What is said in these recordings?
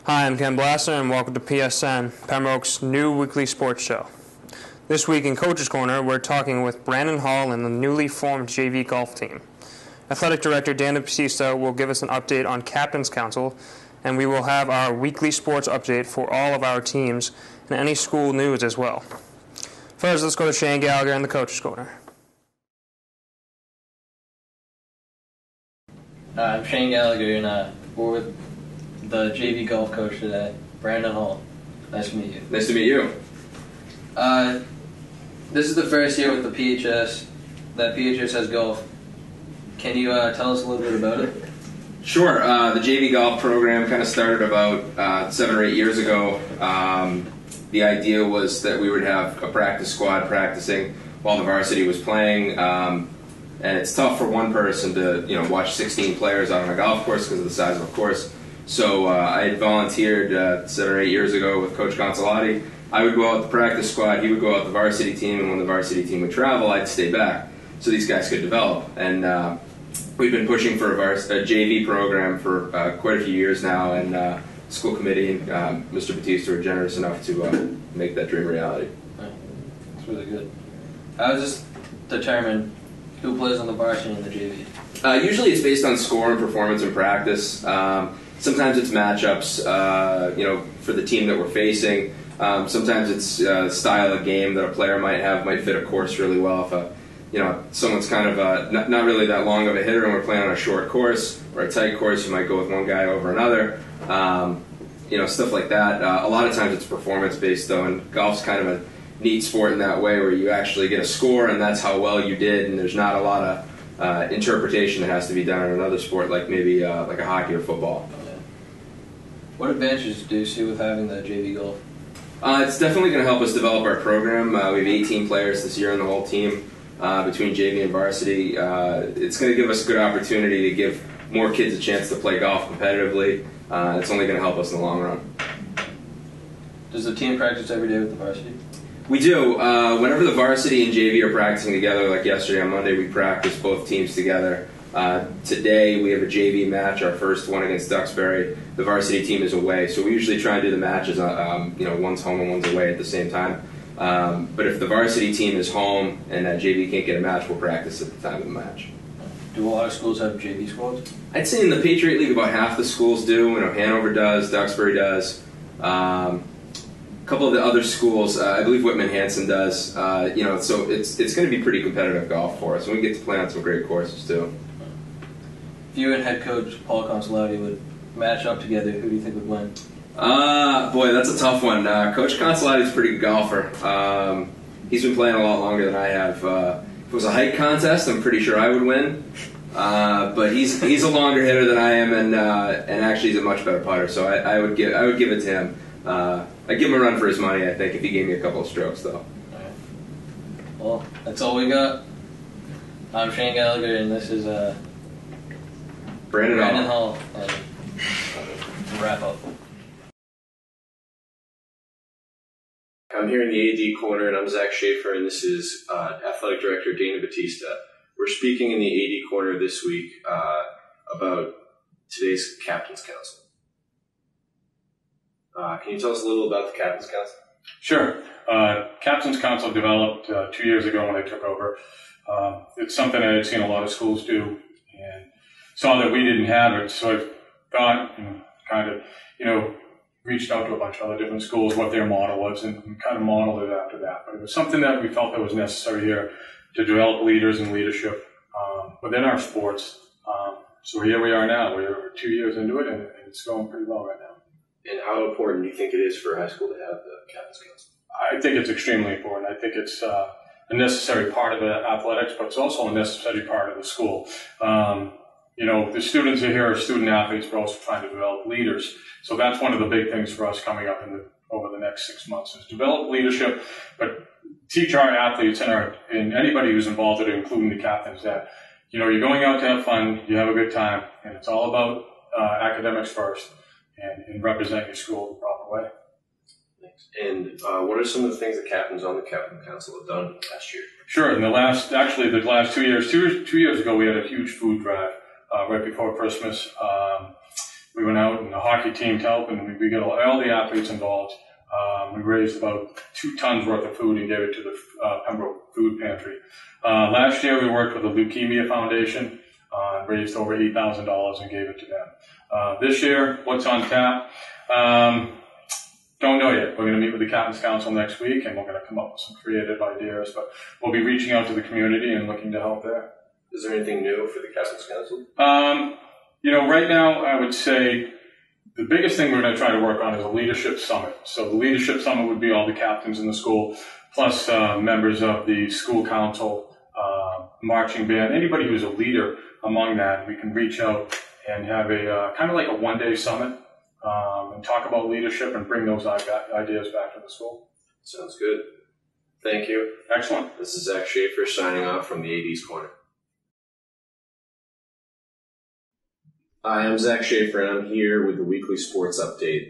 Hi, I'm Ken Blasser, and welcome to PSN, Pembroke's new weekly sports show. This week in Coach's Corner, we're talking with Brandon Hall and the newly formed JV golf team. Athletic Director Dana Batista will give us an update on Captain's Council, and we will have our weekly sports update for all of our teams and any school news as well. First, let's go to Shane Gallagher in the Coach's Corner. I'm Shane Gallagher, and we're with the JV golf coach today, Brandon Hall. Nice to meet you. Nice to meet you. This is the first year with the PHS, that PHS has golf. Can you tell us a little bit about it? Sure. The JV golf program kind of started about 7 or 8 years ago. The idea was that we would have a practice squad practicing while the varsity was playing. And it's tough for one person to watch 16 players out on a golf course because of the size of a course. So I had volunteered 7 or 8 years ago with Coach Consolati. I would go out with the practice squad, he would go out with the varsity team, and when the varsity team would travel, I'd stay back so these guys could develop. And we've been pushing for a JV program for quite a few years now, and school committee and Mr. Batista were generous enough to make that dream a reality. That's really good. How is this determined who plays on the varsity and the JV? Usually it's based on score and performance in practice. Sometimes it's matchups, for the team that we're facing. Sometimes it's style of game that a player might fit a course really well. If someone's kind of not really that long of a hitter and we're playing on a short course or a tight course, you might go with one guy over another. Stuff like that. A lot of times it's performance based though, and golf's kind of a neat sport in that way where you actually get a score and that's how well you did, and there's not a lot of interpretation that has to be done in another sport like maybe like a hockey or football. What advantages do you see with having the JV golf? It's definitely going to help us develop our program. We have 18 players this year on the whole team between JV and varsity. It's going to give us a good opportunity to give more kids a chance to play golf competitively. It's only going to help us in the long run. Does the team practice every day with the varsity? We do. Whenever the varsity and JV are practicing together, like yesterday on Monday, we practice both teams together. Today we have a JV match, our first one against Duxbury. The varsity team is away, so we usually try and do the matches, one's home and one's away at the same time. But if the varsity team is home and that JV can't get a match, we'll practice at the time of the match. Do a lot of schools have JV squads? I'd say in the Patriot League about half the schools do. Hanover does, Duxbury does. A couple of the other schools, I believe Whitman-Hanson does. So it's going to be pretty competitive golf for us, and we get to play on some great courses too. If you and head coach Paul Consolati would match up together, who do you think would win? Boy, that's a tough one. Coach Consolati's a pretty good golfer. He's been playing a lot longer than I have. If it was a height contest, I'm pretty sure I would win. But he's a longer hitter than I am, and actually he's a much better putter. So I would give it to him. I'd give him a run for his money, I think, if he gave me a couple of strokes, though. All right. Well, that's all we got. I'm Shane Gallagher, and this is Brandon Hall. To wrap up. I'm here in the AD corner, and I'm Zach Schaefer, and this is Athletic Director Dana Batista. We're speaking in the AD corner this week about today's Captain's Council. Can you tell us a little about the Captain's Council? Sure. Captain's Council developed 2 years ago when I took over. It's something I had seen a lot of schools do and saw that we didn't have it, so I thought and kind of, reached out to a bunch of other different schools what their model was and kind of modeled it after that. But it was something that we felt that was necessary here to develop leaders and leadership within our sports. So here we are now. We're 2 years into it, and it's going pretty well right now. And how important do you think it is for high school to have the Captain's Council? I think it's extremely important. I think it's a necessary part of the athletics, but it's also a necessary part of the school. The students here are student athletes, but also trying to develop leaders. So that's one of the big things for us coming up over the next 6 months is develop leadership, but teach our athletes and anybody who's involved in it, including the captains, that you're going out to have fun, you have a good time, and it's all about academics first and represent your school the proper way. Thanks. And what are some of the things the captains on the Captain Council have done last year? Sure. In the last 2 years, 2 years ago, we had a huge food drive right before Christmas. we went out and the hockey team helped, and we got all the athletes involved. We raised about 2 tons worth of food and gave it to the Pembroke Food Pantry. Last year we worked with the Leukemia Foundation, raised over $8,000 and gave it to them. This year, what's on tap? Don't know yet. We're going to meet with the Captain's Council next week, and we're going to come up with some creative ideas, but we'll be reaching out to the community and looking to help there. Is there anything new for the Captain's Council? Right now I would say the biggest thing we're going to try to work on is a leadership summit. So the leadership summit would be all the captains in the school, plus members of the school council, marching band, anybody who's a leader among that. We can reach out and have a kind of like a one-day summit and talk about leadership and bring those ideas back to the school. Sounds good. Thank you. Excellent. This is Zach Schaefer signing off from the AD's Corner. Hi, I'm Zach Schaefer, and I'm here with the weekly sports update,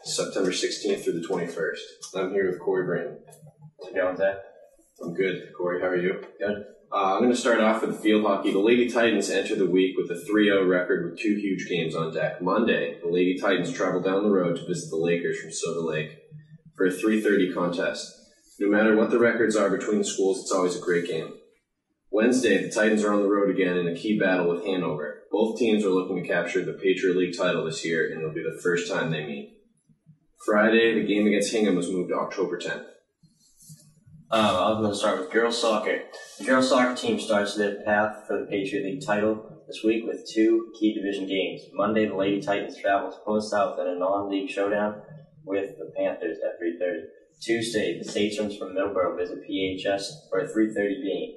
September 16th through the 21st. I'm here with Corey Brandon. How's it going, Zach? I'm good. Corey, how are you? Good. I'm going to start off with the field hockey. The Lady Titans enter the week with a 3-0 record with 2 huge games on deck. Monday, the Lady Titans travel down the road to visit the Lakers from Silver Lake for a 3:30 contest. No matter what the records are between the schools, it's always a great game. Wednesday, the Titans are on the road again in a key battle with Hanover. Both teams are looking to capture the Patriot League title this year, and it'll be the first time they meet. Friday, the game against Hingham was moved to October 10th. I'm going to start with girls soccer. The girls soccer team starts their path for the Patriot League title this week with 2 key division games. Monday, the Lady Titans travel to Plymouth South in a non-league showdown with the Panthers at 3:30. Tuesday, the Sachems from Middleborough visit PHS for a 3:30 game.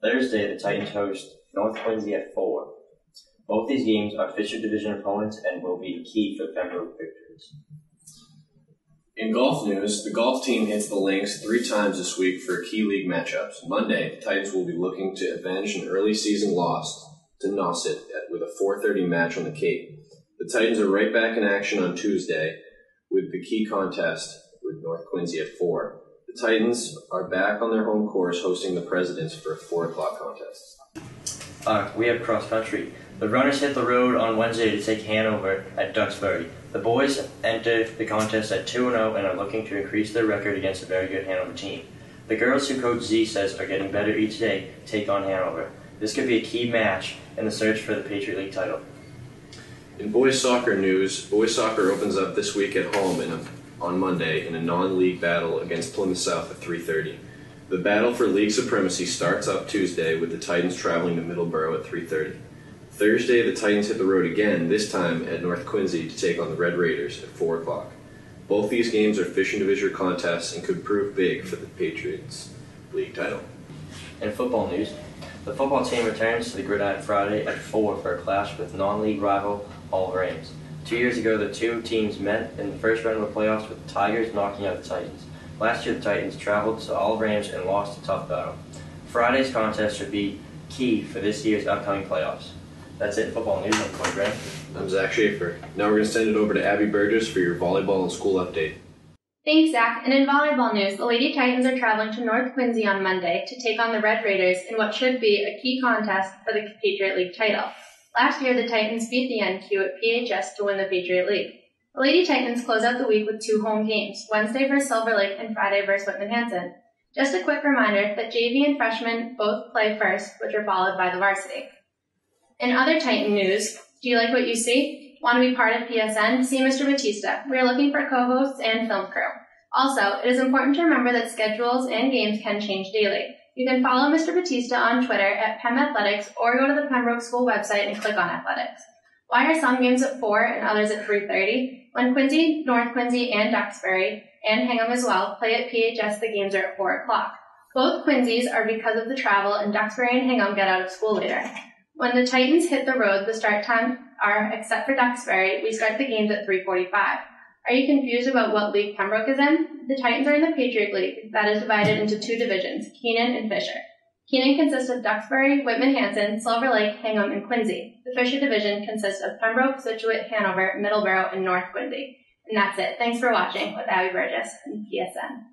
Thursday, the Titans host North Quincy at 4. Both these games are Fisher Division opponents and will be key for Pembroke victories. In golf news, the golf team hits the links 3 times this week for key league matchups. Monday, the Titans will be looking to avenge an early season loss to Nauset with a 4:30 match on the Cape. The Titans are right back in action on Tuesday with the key contest with North Quincy at 4. The Titans are back on their home course hosting the Presidents for a 4 o'clock contest. We have cross country. The runners hit the road on Wednesday to take Hanover at Duxbury. The boys enter the contest at 2-0 and are looking to increase their record against a very good Hanover team. The girls, who Coach Z says are getting better each day, take on Hanover. This could be a key match in the search for the Patriot League title. In boys soccer news, boys soccer opens up this week at home on Monday in a non-league battle against Plymouth South at 3:30. The battle for league supremacy starts up Tuesday with the Titans traveling to Middleborough at 3:30. Thursday, the Titans hit the road again, this time at North Quincy to take on the Red Raiders at 4 o'clock. Both these games are Fisher Division contests and could prove big for the Patriots League title. In football news, the football team returns to the Gridiron Friday at 4 for a clash with non-league rival Olive Ames. 2 years ago, the 2 teams met in the first round of the playoffs with the Tigers knocking out the Titans. Last year, the Titans traveled to Olive Ames and lost a tough battle. Friday's contest should be key for this year's upcoming playoffs. That's it in football news. I'm Corey Brandon. I'm Zach Schaefer. Now we're going to send it over to Abby Burgess for your volleyball and school update. Thanks, Zach. And in volleyball news, the Lady Titans are traveling to North Quincy on Monday to take on the Red Raiders in what should be a key contest for the Patriot League title. Last year, the Titans beat the NQ at PHS to win the Patriot League. The Lady Titans close out the week with 2 home games, Wednesday versus Silver Lake and Friday versus Whitman-Hanson. Just a quick reminder that JV and freshmen both play first, which are followed by the varsity. In other Titan news, do you like what you see? Want to be part of PSN? See Mr. Batista. We are looking for co-hosts and film crew. Also, it is important to remember that schedules and games can change daily. You can follow Mr. Batista on Twitter at PemAthletics or go to the Pembroke School website and click on Athletics. Why are some games at 4 and others at 3:30? When Quincy, North Quincy, and Duxbury, and Hingham as well, play at PHS, the games are at 4 o'clock. Both Quincy's are because of the travel, and Duxbury and Hingham get out of school later. When the Titans hit the road, the start times are, except for Duxbury, we start the games at 3:45. Are you confused about what league Pembroke is in? The Titans are in the Patriot League that is divided into 2 divisions, Keenan and Fisher. Keenan consists of Duxbury, Whitman-Hanson, Silver Lake, Hingham, and Quincy. The Fisher division consists of Pembroke, Scituate, Hanover, Middleborough, and North Quincy. And that's it. Thanks for watching with Abby Burgess and PSN.